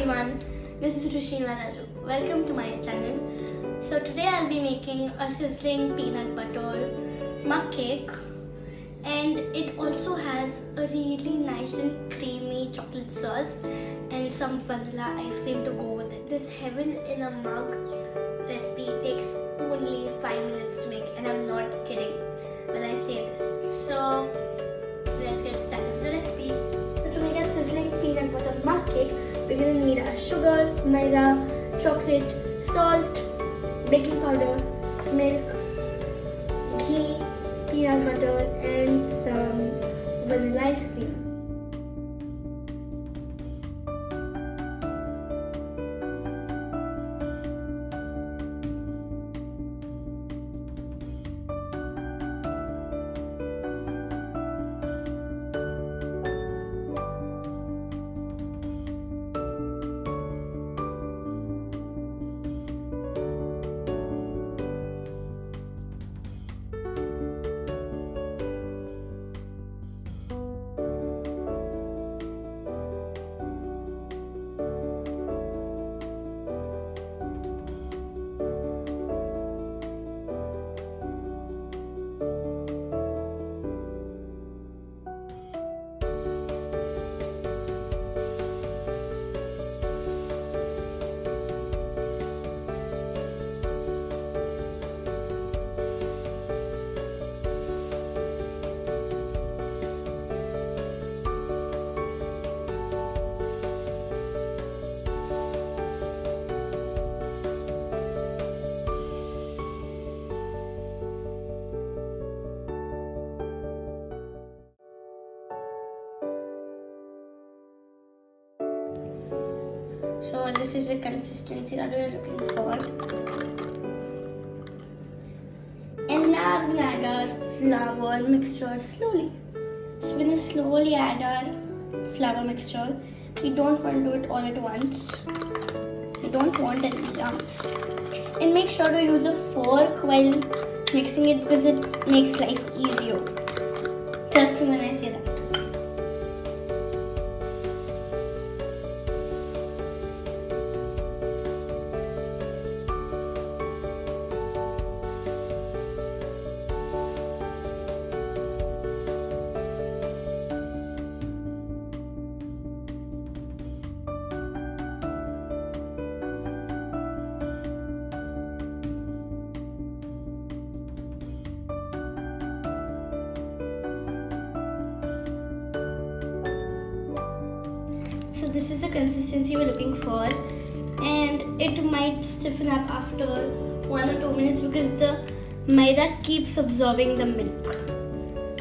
everyone, this is Maida. Welcome to my channel. So today I'll be making a sizzling peanut butter mug cake, and it also has a really nice and creamy chocolate sauce and some vanilla ice cream to go with it. This heaven in a mug recipe takes only 5 minutes to make, and I'm not kidding when I say this. So let's get started with the recipe. So to make a sizzling peanut butter mug cake, we're going to need our sugar, maida, chocolate, salt, baking powder, milk, ghee, peanut butter, and some vanilla ice cream. So this is the consistency that we're looking for. And now we're going to add our flour mixture slowly. So we're going to slowly add our flour mixture. We don't want to do it all at once. We don't want any lumps. And make sure to use a fork while mixing it because it makes life easier. Trust me when I say that. So this is the consistency we're looking for, and it might stiffen up after 1 or 2 minutes because the maida keeps absorbing the milk.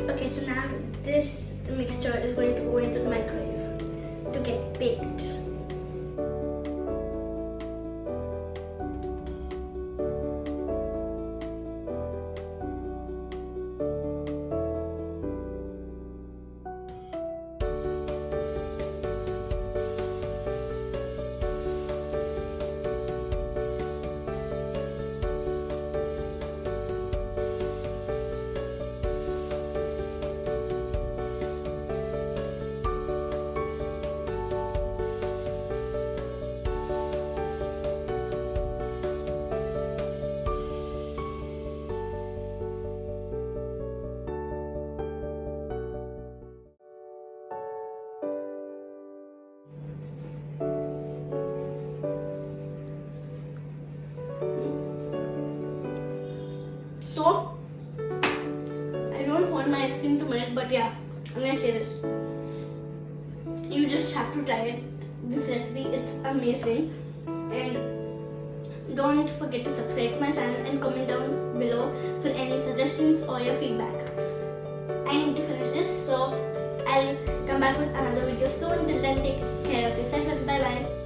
Okay, so now this mixture is going to go into the microwave to get baked. So, I don't want my ice cream to melt, but yeah, I'm gonna say this. You just have to try it. This recipe, it's amazing. And don't forget to subscribe to my channel and comment down below for any suggestions or your feedback. I need to finish this, so I'll come back with another video soon. Till then, take care of yourself and bye bye.